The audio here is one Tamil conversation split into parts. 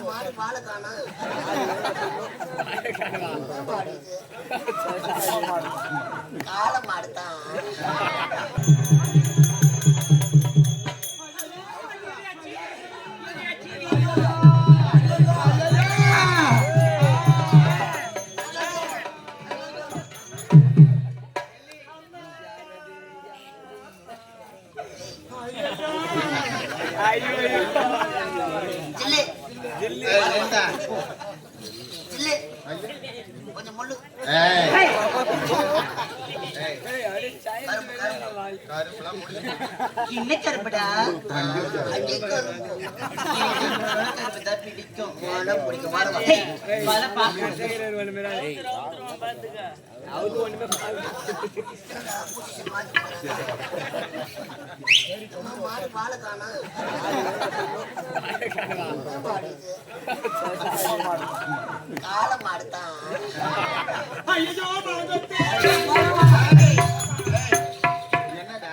மாடு பால காணா கால மாடுதான். கொஞ்சம் முள்ளு என்ன கருப்படா பிடிக்கும் மாடு பால காணா கால மாடுதான். என்னடா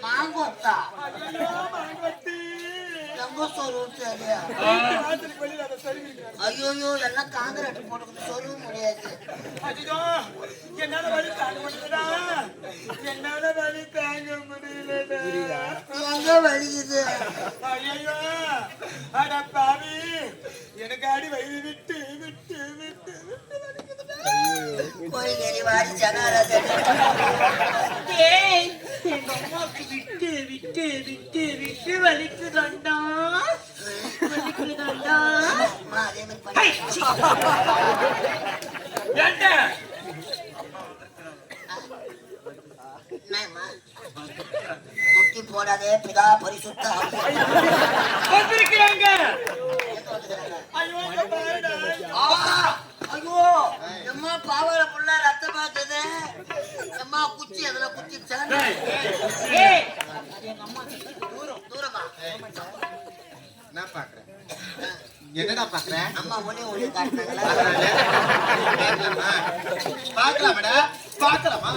மாங்கொத்தா ஐயோ எல்லாம் காங்கிரட் போட்டு சொல்ல முடியாது. என்னால வழி தாங்க முடியலடா, என்னால வழி தாங்க முடியலடா. எங்க வலிக்குது? ஐயோ அட பாவி, எனக்கு அடி வயிறு விட்டு விட்டு விட்டு விட்டு வலிக்குதுடா. போய் வாடி ஜனாரா எங்க அம்மாவுக்கு விட்டு விட்டு விட்டு விட்டு வலிக்குதாண்டா வலிக்குதாண்டா. அதே மாதிரி முட்டி போடாதே பிதா பரிசுத்த வந்திருக்கிறாங்க. ஐயோ எம்மா பாவால புள்ள ரத்த பார்த்தது எம்மா குச்சி அதுல குச்சி தூரமா நான் பாக்குறேன். என்னடா பாக்குறேன்? அம்மா ஒளி ஒளி காட்டினாங்களா? பாக்கலாமடா, பாக்கலாமா?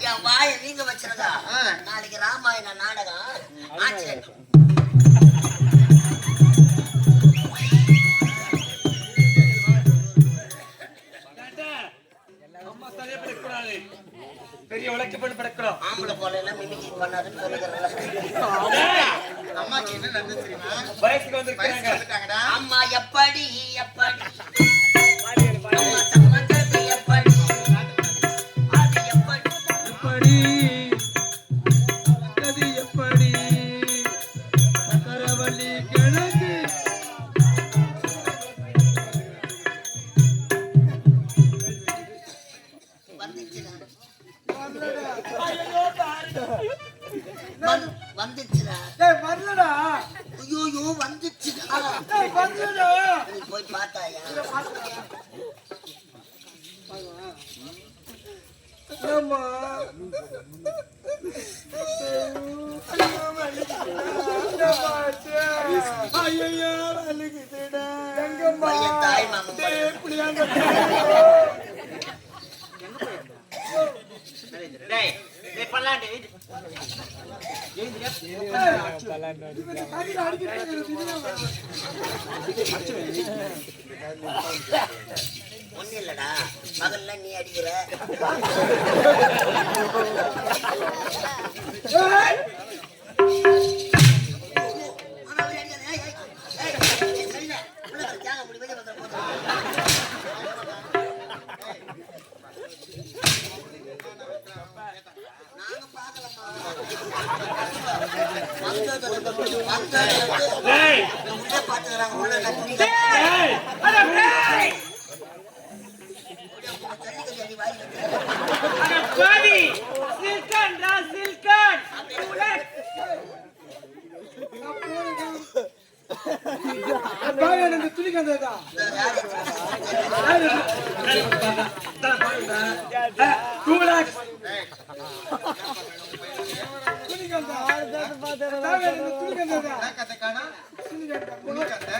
என் வாயை நீங்க வச்சிருந்தா நாளைக்கு ராமாயண நாடகம் ஆச்சு. பெரிய வழக்கப்பட்டு படக்கூடாது. ஆம்பளை போல எல்லாம் மிமிக்ரி பண்ணாதுன்னு சொல்லுகிறேன். அம்மாக்கு என்ன நடந்து தெரியுமா? வயசுக்கு வந்துட்டாங்கடா. அம்மா எப்படி எப்படி அம்மா சம்மந்தது எப்படி அது எப்படி எப்படி அது எப்படி சக்கரவள்ளி கிழக்கு வந்துச்சுடா. வரலடா. ஐயோ வந்துச்சுடா. வரலடா. போய் பார்த்தாயா? ஆமா ஐயோ வலிக்குதுடா. பையன் தாய் மாமன் ஒண்ணு இல்லடா, மகள்ல நீ அடிக்கிற. என்ன கதை காணோம்? துணி கதை.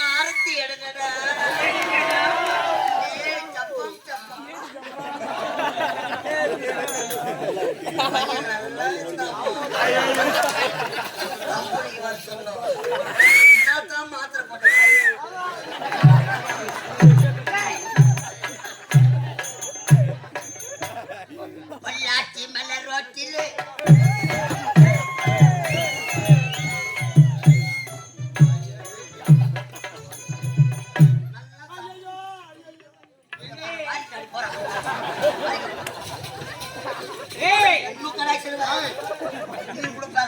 ஆரத்தி எடுங்கடா. ஏய், சப்பம், சப்பம். பையன் நல்லா இருந்தாப்போ. அப்படி இவன் சொன்னான். என்னத்தான் மாத்திரை போட்டேன். பொள்ளாச்சி மலர் ரோட்டிலே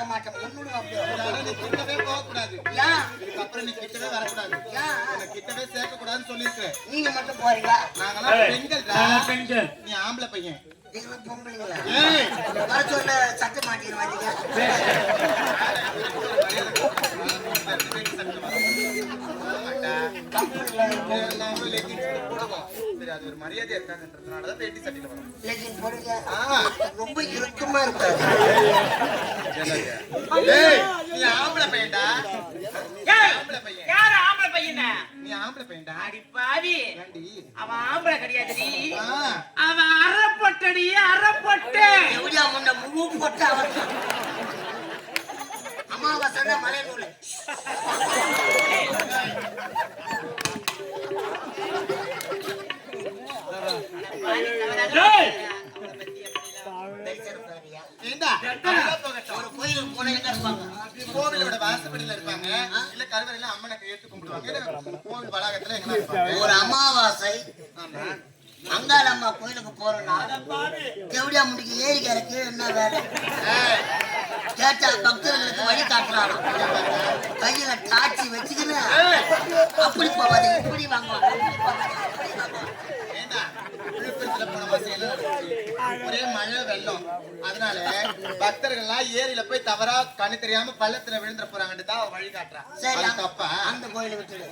இதனால நீ கிட்டவே போகக்கூடாது. இதுக்கப்புறம் நீ கிட்டவே வரக்கூடாது. உன்னை கிட்டவே சேர்க்கக்கூடாதுன்னு சொல்லியிருக்கிறேன். நீங்க மட்டும் போறீங்களா? நாங்கெல்லாம் பெண்கள். நீ ஆம்பளை பையன். நீங்களும் பொம்பளைங்களா? ஏய், வர சொல்ல சட்டை மாட்டிக்கிற வந்தீங்க. எல்லாமே leggings போடுவோம். சரி, அது ஒரு மரியாதை இருக்காங்கன்றதுனாலதான் வேட்டி சட்டையில வரும். லெகின் போடுங்க. ரொம்ப இறுக்கமா இருக்காது. ஏய், நீ ஆம்பளை பையன்டா. ஆம்பளை பையன். யாரு ஆம்பளை பையனா? நீ ஆம்பளை பையன்டா. அடி பாவி, ஏண்டி? அவன் ஆம்பளை கிடையாதுடி. ஆ, அவன் அறப்பட்டடி, அறப்பட்டு. எப்படியா முன்ன முழு போட்டு அவன் அமாவாசை மலை நூல். ஏண்டா? அதெல்லாம் போகட்டும். ஒரு கோயிலுக்கு போனா எங்க இருப்பாங்க? கோவிலோட வாசப்படியில இருப்பாங்க, இல்ல கருவறையில அம்மனுக்கு ஏத்து கும்பிடுவாங்க, இல்ல கோவில் வளாகத்துல எங்க இருப்பாங்க. ஒரு அமாவாசை ஆமா. அங்காள அம்மா கோயிலுக்கு போறோம்னா தேவடியா முடிக்கு ஏரிக்கா இருக்கு என்ன வேலை? ஏய், கேட்டா பக்தர்களுக்கு வழி காட்டுறாங்க. கையில டாச்சி வச்சுக்கின்னு அப்படி போவாது இப்படி வாங்குவாங்க, இப்படி போவாது இப்படி வாங்குவாங்க. ஏண்டா? விழுப்புரத்துல போன மாசம் என்ன நடந்துச்சு? ஒரே மழை வெள்ளம். அதனால பக்தர்கள்லாம் ஏரியில போய் தவறா கண்ணு தெரியாம பள்ளத்துல விழுந்துற போறாங்கன்னு தான் அவ வழி காட்டுறா. சரி, அது தப்பா? அந்த கோயிலை விட்டுடு.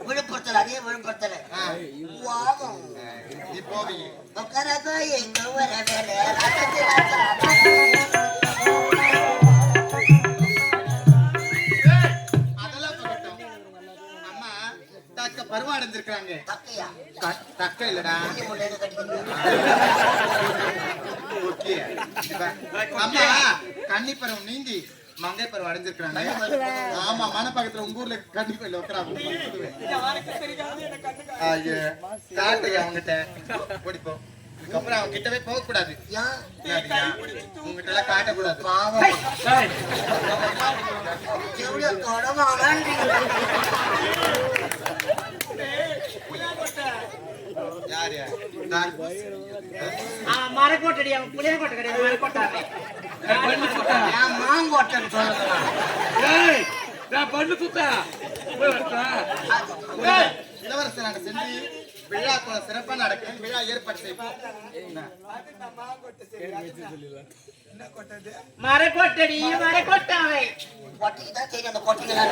விழுப்புரத்துல அதே விழுப்புரத்துல வாகம் நீ போவீங்க. உட்காரக்கோ எங்க வர வேலை அதெல்லாம் போகட்டும். அம்மா தக்க பருவம் அடைஞ்சிருக்காங்க. தக்கையா தக்க இல்லடா. ஓகே. அம்மா கன்னி பருவம் நீங்கி மங்கை பருவம் அடைஞ்சிருக்காங்க. ஆமா, மனப்பக்கத்துல உங்க ஊர்ல கன்னி பருவம் வைக்கிறாங்க. ஐயோ, காட்டுங்க அவங்கிட்ட. ஓடிப்போ. இதுக்கப்புறம் அவங்க கிட்டவே போக கூடாது. உங்ககிட்ட எல்லாம் காட்டக்கூடாது. யாரு? அவன் மரக்கோட்டடி, அவன் புளியங்கோட்டை கிடையாது, மரக்கோட்டாவே. மாங்கோட்டன் சொல்லலாம். இளவரசனாக சென்று விழா சிறப்பா நடக்கும். விழா ஏற்பாடு செய்வோம். மரக்கோட்டடி, மரக்கோட்டாவே. கொட்டைக்கு தான் சரி, அந்த கொட்டைங்களா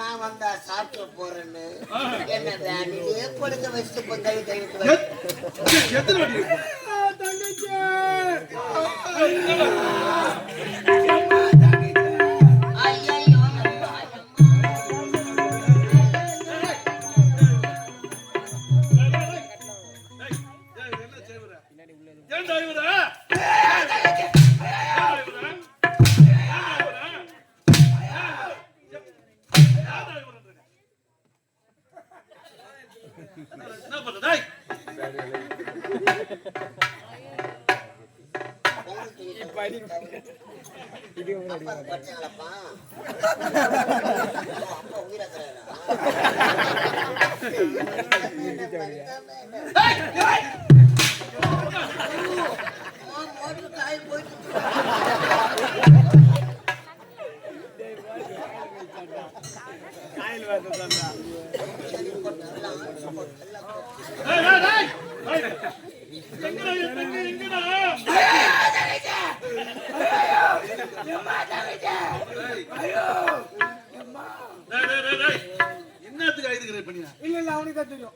நான் வந்தா சாப்பிட்டு போறேன்னு என்ன வேலையே கொடுக்க வச்சுட்டு போய் கை கழுவிட்டு அப்பா உயிரா மோட்டர் காயில் போயிட்டு என்னத்துக்கு ஆயிருக்கிற பண்ணியா? இல்ல இல்ல அவனுக்கு தான் தெரியும்.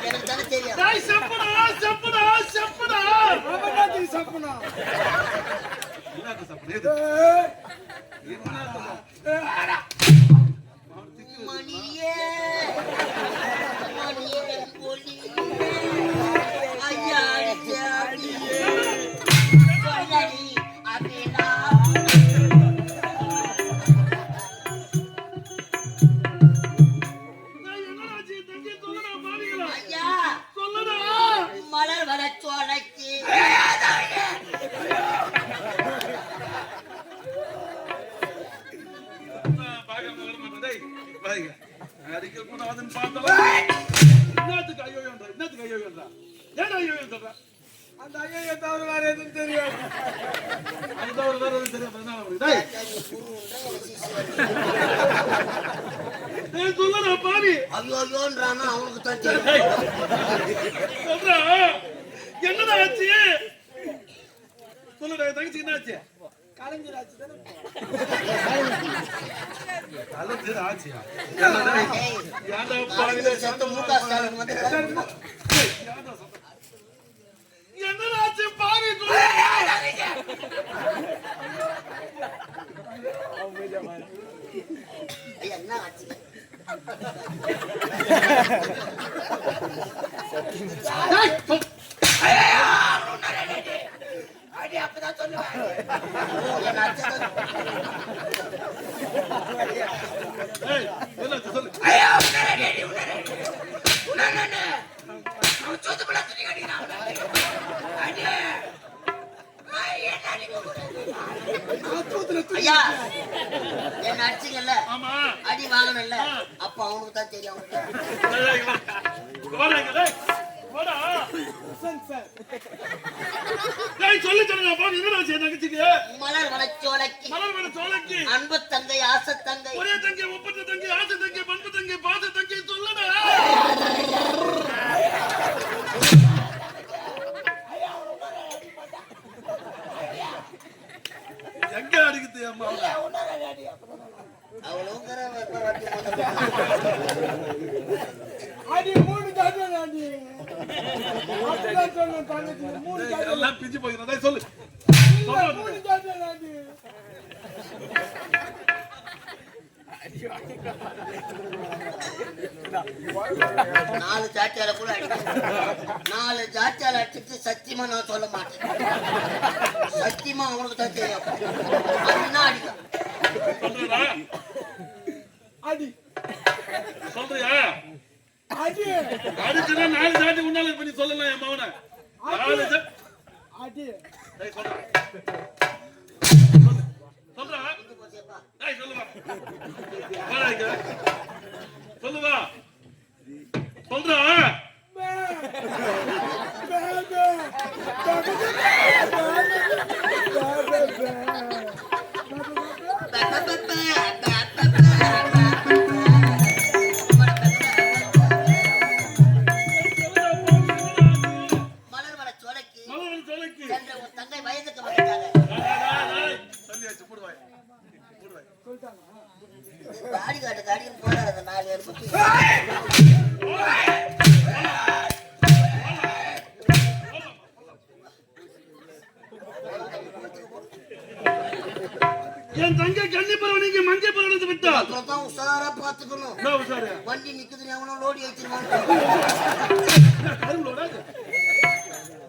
எனக்கு தானே தெரியும். டேய் சப்பனா சப்பனா சப்பனா அவனாதி சப்பனா என்னது சப்பனா இது? மணியே மணியே போலி ஐயா அடிச்சாடியே கொல்லடி அபினா மலர் வர சோலைக்கு என்னத்துக்கு ஐயோ என்னத்துக்கு ஐயோ ஏன் ஐயோ அந்த ஐயோ தவிர வேற எதுவும் தெரியாது. அது தவிர வேற எதுவும் தெரியாது. சொல்லுறா பாவி ஐயோன்றானா அவனுக்கு தான் தெரியும். சொல்றா என்னடா ஆச்சு? சொல்லுடா தங்கச்சி என்ன ஆச்சு? கலைஞர் ஆச்சு தானே. கலைஞர் ஆச்சியா? ஏன்டா பாவில சத்த மூக்கா ஸ்டாலின் வந்து என்னடா ஆச்சு பாவி? என்ன ஆச்சு? அப்பதான் சொல்லுவேன் ஐயா என்ன அடிச்சிங்கல்ல, அடி வாங்கணும்ல, அப்ப அவனுக்கு தான் தெரியும். மலர் வனச்சோலைக்கு அன்பு தங்கை ஆசை தங்கை ஒரே தங்கை ஒப்பற்ற தங்கை ஆசை தங்கை பண்பு தங்கை பாச தங்கை சொல்லடா. எங்க அடிக்குது அம்மா? அடி மூணு தாடி அடி எல்லாம் பிஞ்சு போகிறதா சொல்லு. மூணு தாடி அடி நாலு ஜாட்டியால கூட நாலு ஜாட்டியால அடிச்சுட்டு சத்தியமா நான் சொல்ல மாட்டேன். சத்தியமா அவனுக்கு தான் தெரியும். அப்படின்னா அடிக்கும். அடி சொல்றியா? அடி அடிச்சுனா நாலு ஜாட்டி உன்னால பண்ணி சொல்லலாம் என் மவனை. அடி சொல்றா சொல்லுவா சொல்லுவா சொல்றா. தங்கை வயதுக்கு வந்துட்டாங்க. தாடி காட்டு தாடியும் போடாத 4 பேர் என் தங்கை கன்னிப்பறவை நீங்க மஞ்சள் பறவை விட்டா அப்புறம் உஷாரா பாத்துக்கணும். வண்டி நிக்குது எவனோ லோடி வச்சிருவாங்க.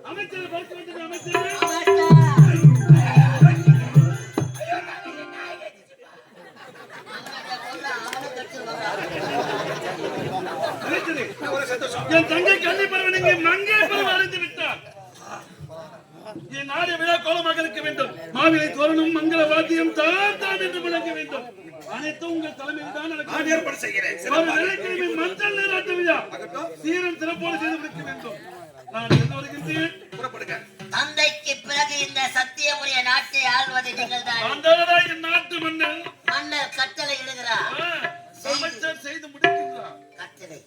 அமைச்சர் அமைச்சர் என் தங்கை கன்னிப்பறவை நீங்க மஞ்சள் பறவை அடைந்து விட்டார். என் நாடு விழா கோலமாக இருக்க வேண்டும். மாவிலை தோரணம் மங்கள வாத்தியம் தான் தான் என்று விளங்க வேண்டும். அனைத்தும் உங்கள் தலைமையில் தான் நான் நடக்கும். ஏற்பாடு செய்கிறேன் ஒரு சிறப்பாக. வெள்ளிக்கிழமை மஞ்சள் நீராட்டு விழா சீரன் சிறப்போடு செய்து முடிக்க வேண்டும். நான் சென்று வருகின்றேன். புறப்படுங்க. தந்தைக்கு பிறகு இந்த சத்தியமுடைய நாட்டை ஆள்வது நீங்கள் தான். ஆண்டவரா என் நாட்டு மன்னன் மன்னர் கட்டளை இடுகிறார். அமைச்சர் செய்து முடிக்கின்றார். கட்டளை